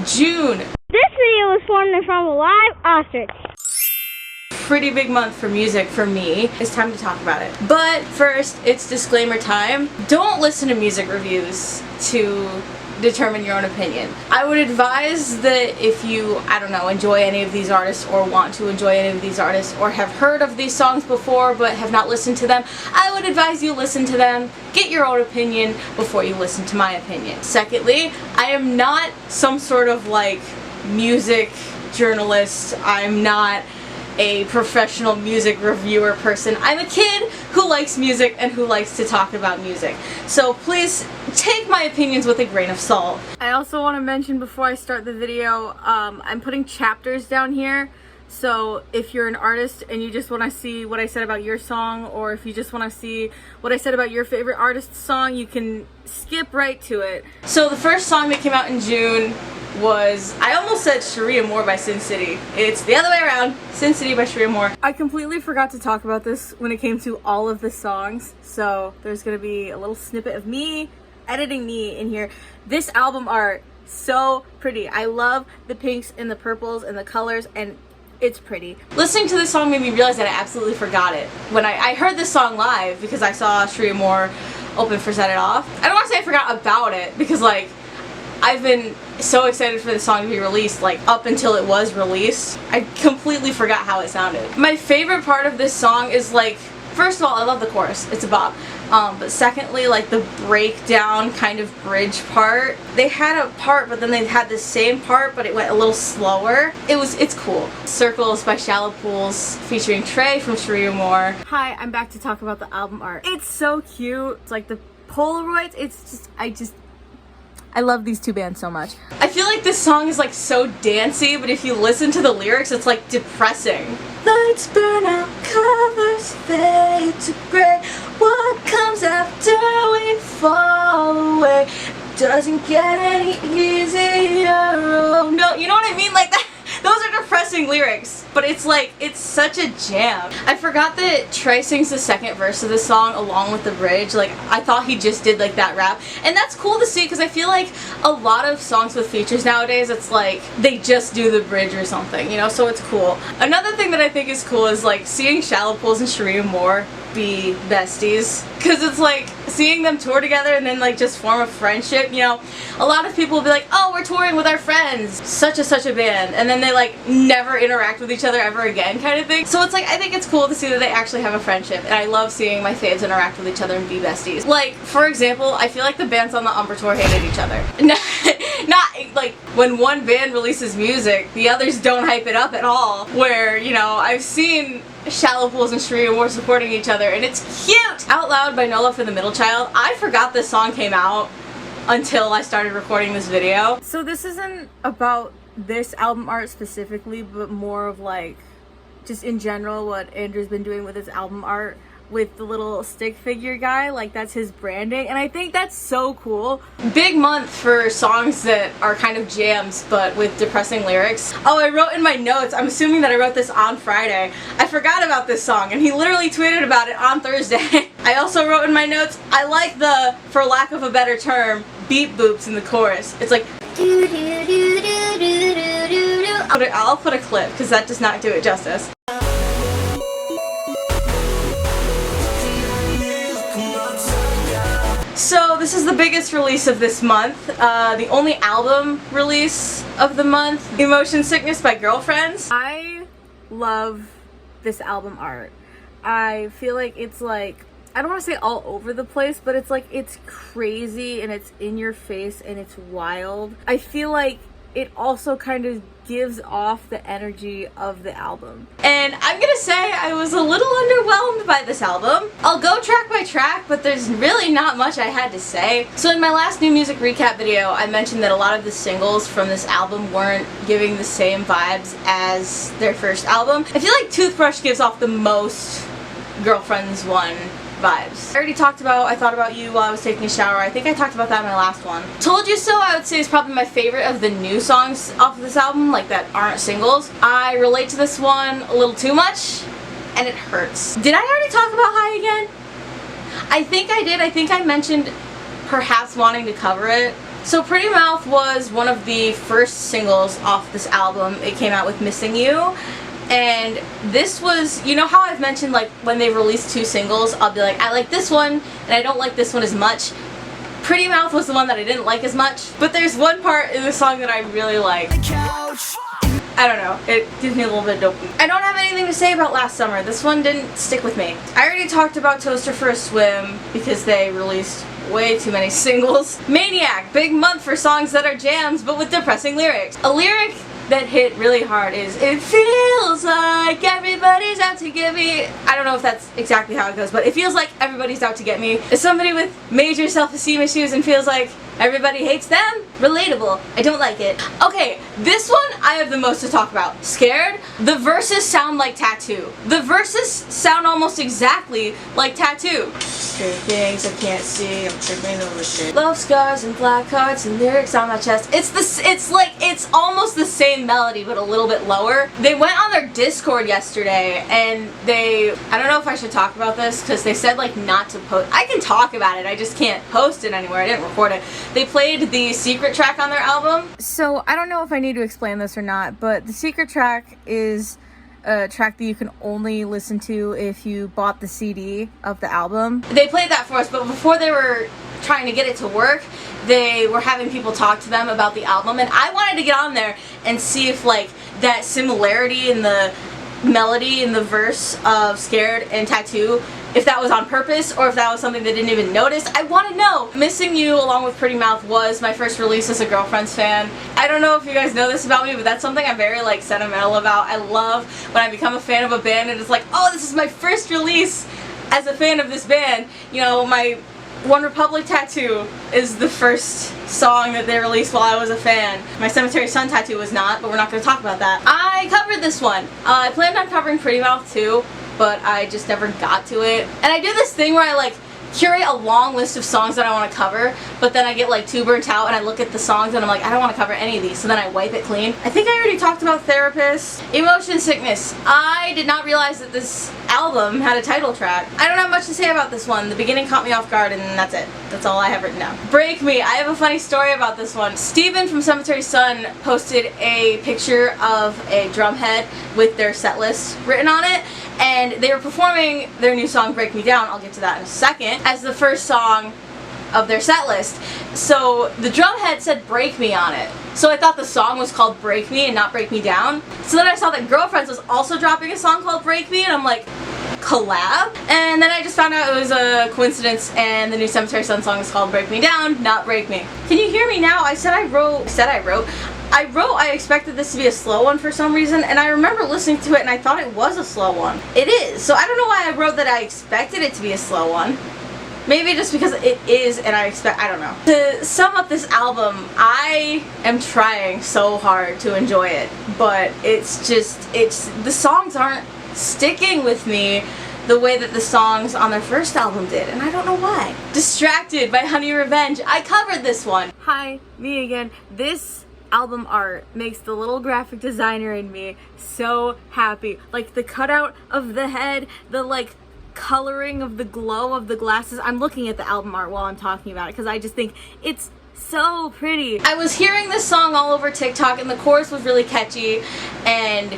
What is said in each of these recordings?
June. This video was formed from a live ostrich. Pretty big month for music for me. It's time to talk about it. But first, it's disclaimer time. Don't listen to music reviews to determine your own opinion. I would advise that if you, I don't know, enjoy any of these artists or want to enjoy any of these artists or have heard of these songs before but have not listened to them, I would advise you listen to them, get your own opinion before you listen to my opinion. Secondly, I am not some sort of like music journalist. I'm not a professional music reviewer person. I'm a kid who likes music and who likes to talk about music. So please take my opinions with a grain of salt. I also want to mention before I start the video, I'm putting chapters down here. So if you're an artist and you just want to see what I said about your song, or if you just want to see what I said about your favorite artist's song, you can skip right to it. So the first song that came out in June was, I almost said Cherie Amour by Sin City. It's the other way around. Sin City by Cherie Amour. I completely forgot to talk about this when it came to all of the songs, so there's gonna be a little snippet of me editing me in here. This album art, so pretty. I love the pinks and the purples and the colors, and it's pretty. Listening to this song made me realize that I absolutely forgot it. When I heard this song live, because I saw Cherie Amour open for Set It Off. I don't want to say I forgot about it, because like, I've been so excited for the song to be released, like up until it was released. I completely forgot how it sounded. My favorite part of this song is like, first of all, I love the chorus, it's a bop. But secondly, like the breakdown kind of bridge part. They had a part, but then they had the same part, but it went a little slower. It's cool. Circles by Shallow Pools featuring Trey from Cherie Amour. Hi, I'm back to talk about the album art. It's so cute. It's like the Polaroids, it's just, I love these two bands so much. I feel like this song is like so dancey, but if you listen to the lyrics, it's like depressing. Lights burn out, colors fade to gray. What comes after we fall away doesn't get any easier. Oh no, you know what I mean? Like that. Those are depressing lyrics, but it's like, it's such a jam. I forgot that Trey sings the second verse of the song along with the bridge. Like, I thought he just did like that rap. And that's cool to see, because I feel like a lot of songs with features nowadays, it's like, they just do the bridge or something, you know, so it's cool. Another thing that I think is cool is like seeing Shallow Pools and Cherie Amour be besties, because it's like seeing them tour together and then like just form a friendship, you know. A lot of people will be like, oh, we're touring with our friends, such a band, and then they like never interact with each other ever again kind of thing. So it's like, I think it's cool to see that they actually have a friendship, and I love seeing my faves interact with each other and be besties. Like, for example, I feel like the bands on the Amour tour hated each other. Not like when one band releases music, the others don't hype it up at all, where, you know, I've seen Shallow Pools and Cherie Amour supporting each other, and it's cute! Out Loud by No Love for the Middle Child. I forgot this song came out until I started recording this video. So this isn't about this album art specifically, but more of like, just in general, what Andrew's been doing with his album art with the little stick figure guy. Like, that's his branding, and I think that's so cool. Big month for songs that are kind of jams but with depressing lyrics. Oh, I wrote in my notes, I'm assuming that I wrote this on Friday, I forgot about this song, and he literally tweeted about it on Thursday. I also wrote in my notes, I like the, for lack of a better term, beat boops in the chorus. It's like I'll put a clip, because that does not do it justice. So this is the biggest release of this month, the only album release of the month, Emotion Sickness by Girlfriends. I love this album art. I feel like it's like, I don't want to say all over the place, but it's like, it's crazy and it's in your face and it's wild. I feel like it also kind of gives off the energy of the album. And I'm gonna say I was a little underwhelmed by this album. I'll go track by track, but there's really not much I had to say. So in my last new music recap video, I mentioned that a lot of the singles from this album weren't giving the same vibes as their first album. I feel like Toothbrush gives off the most Girlfriends one vibes. I already talked about I Thought About You while I was taking a shower. I think I talked about that in my last one. Told You So, I would say, is probably my favorite of the new songs off of this album, like that aren't singles. I relate to this one a little too much, and it hurts. Did I already talk about High Again? I think I did. I think I mentioned perhaps wanting to cover it. So Pretty Mouth was one of the first singles off this album. It came out with Missing You. And this was, you know how I've mentioned like when they release 2 singles, I'll be like, I like this one and I don't like this one as much. Pretty Mouth was the one that I didn't like as much, but there's one part in the song that I really like. I don't know, it gives me a little bit of dopamine. I don't have anything to say about Last Summer. This one didn't stick with me. I already talked about Toaster for a Swim because they released way too many singles. Maniac, big month for songs that are jams but with depressing lyrics. A lyric that hit really hard is, it feels like everybody's out to get me. I don't know if that's exactly how it goes, but it feels like everybody's out to get me. As somebody with major self-esteem issues and feels like everybody hates them, relatable. I don't like it. Okay, this one I have the most to talk about. Scared? The verses sound like Tattoo. The verses sound almost exactly like Tattoo. Things I can't see, I'm tripping over shit. Love scars and black hearts and lyrics on my chest. It's almost the same melody but a little bit lower. They went on their Discord yesterday and I don't know if I should talk about this because they said like not to post. I can talk about it, I just can't post it anywhere. I didn't record it. They played the secret track on their album. So I don't know if I need to explain this or not, but the secret track is a track that you can only listen to if you bought the CD of the album. They played that for us, but before they were trying to get it to work, they were having people talk to them about the album, and I wanted to get on there and see if like that similarity in the melody in the verse of Scared and Tattoo, if that was on purpose or if that was something they didn't even notice. I want to know. Missing You along with Pretty Mouth was my first release as a Girlfriends fan. I don't know if you guys know this about me, but that's something I'm very like sentimental about. I love when I become a fan of a band and it's like, oh, this is my first release as a fan of this band. You know, my One Republic tattoo is the first song that they released while I was a fan. My Cemetery Sun tattoo was not, but we're not going to talk about that. I covered this one. I planned on covering Pretty Mouth too, but I just never got to it. And I do this thing where I like curate a long list of songs that I want to cover, but then I get like too burnt out and I look at the songs and I'm like, I don't want to cover any of these, so then I wipe it clean. I think I already talked about Therapist. Emotion Sickness. I did not realize that this album had a title track. I don't have much to say about this one. The beginning caught me off guard and that's it. That's all I have written down. Break Me. I have a funny story about this one. Steven from Cemetery Sun posted a picture of a drum head with their set list written on it, and they were performing their new song Break Me Down, I'll get to that in a second, as the first song of their set list. So the drum head said Break Me on it. So I thought the song was called Break Me and not Break Me Down. So then I saw that Girlfriends was also dropping a song called Break Me and I'm like, collab? And then I just found out it was a coincidence and the new Cemetery Sun song is called Break Me Down, not Break Me. Can you hear me now? I expected this to be a slow one for some reason, and I remember listening to it and I thought it was a slow one. It is. So I don't know why I wrote that I expected it to be a slow one. Maybe just because it is and I don't know. To sum up this album, I am trying so hard to enjoy it, but the songs aren't sticking with me the way that the songs on their first album did, and I don't know why. Distracted by Honey Revenge. I covered this one. Hi, me again. This album art makes the little graphic designer in me so happy. Like the cutout of the head, the like coloring of the glow of the glasses. I'm looking at the album art while I'm talking about it because I just think it's so pretty. I was hearing this song all over TikTok and the chorus was really catchy, and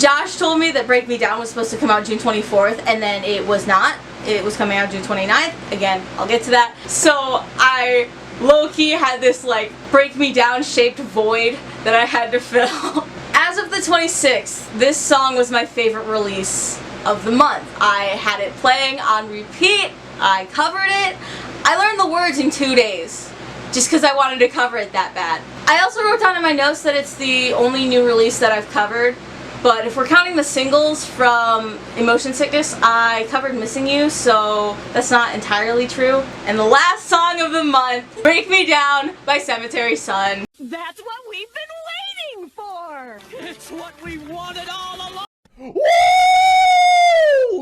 Josh told me that Break Me Down was supposed to come out June 24th and then it was not. It was coming out June 29th. Again, I'll get to that. So I low-key had this like Break Me Down shaped void that I had to fill. As of the 26th, this song was my favorite release of the month. I had it playing on repeat. I covered it. I learned the words in 2 days just because I wanted to cover it that bad. I also wrote down in my notes that it's the only new release that I've covered. But if we're counting the singles from Emotion Sickness, I covered Missing You, so that's not entirely true. And the last song of the month, Break Me Down by Cemetery Sun. That's what we've been waiting for! It's what we wanted all along! Woo!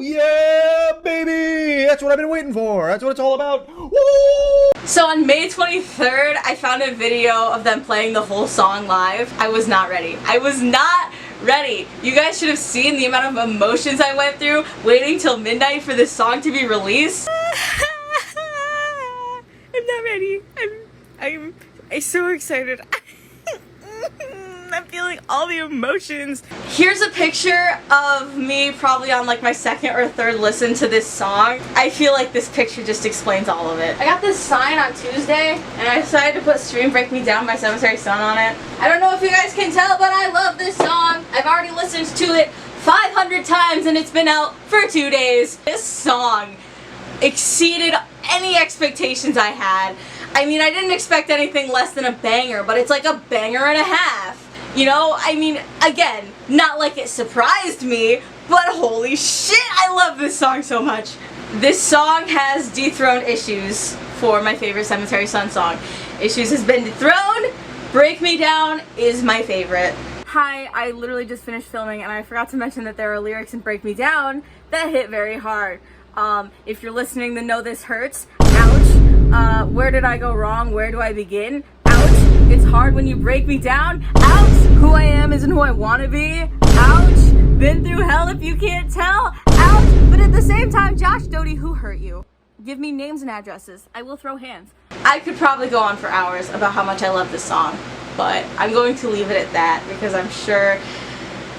Yeah, baby! That's what I've been waiting for. That's what it's all about. Woo! So on May 23rd, I found a video of them playing the whole song live. I was not ready. I was not ready. You guys should have seen the amount of emotions I went through waiting till midnight for this song to be released. I'm not ready. I'm I'm so excited. I'm feeling all the emotions. Here's a picture of me probably on like my second or third listen to this song. I feel like this picture just explains all of it. I got this sign on Tuesday and I decided to put Stream Break Me Down by Cemetery Sun on it. I don't know if you guys can tell, but I love this song. I've already listened to it 500 times and it's been out for 2 days. This song exceeded any expectations I had. I mean, I didn't expect anything less than a banger, but it's like a banger and a half. You know, I mean, again, not like it surprised me, but holy shit, I love this song so much. This song has dethroned Issues for my favorite Cemetery Sun song. Issues has been dethroned. Break Me Down is my favorite. Hi, I literally just finished filming and I forgot to mention that there are lyrics in Break Me Down that hit very hard. If you're listening, then know this hurts. Ouch. Where did I go wrong? Where do I begin? Ouch. It's hard when you break me down. Ouch. Who I am isn't who I want to be. Ouch. Been through hell if you can't tell. Ouch. But at the same time, Josh Doty, who hurt you? Give me names and addresses. I will throw hands. I could probably go on for hours about how much I love this song, but I'm going to leave it at that because I'm sure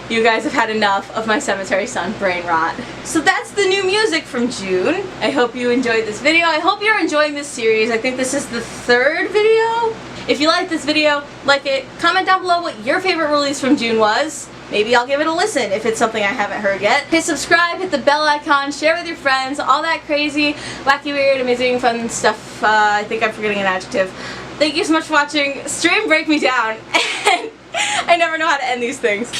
you guys have had enough of my Cemetery Sun brain rot. So that's the new music from June. I hope you enjoyed this video. I hope you're enjoying this series. I think this is the third video. If you like this video, like it, comment down below what your favorite release from June was. Maybe I'll give it a listen if it's something I haven't heard yet. Hit subscribe, hit the bell icon, share with your friends, all that crazy, wacky, weird, amazing, fun stuff. I think I'm forgetting an adjective. Thank you so much for watching. Stream Break Me Down. And I never know how to end these things.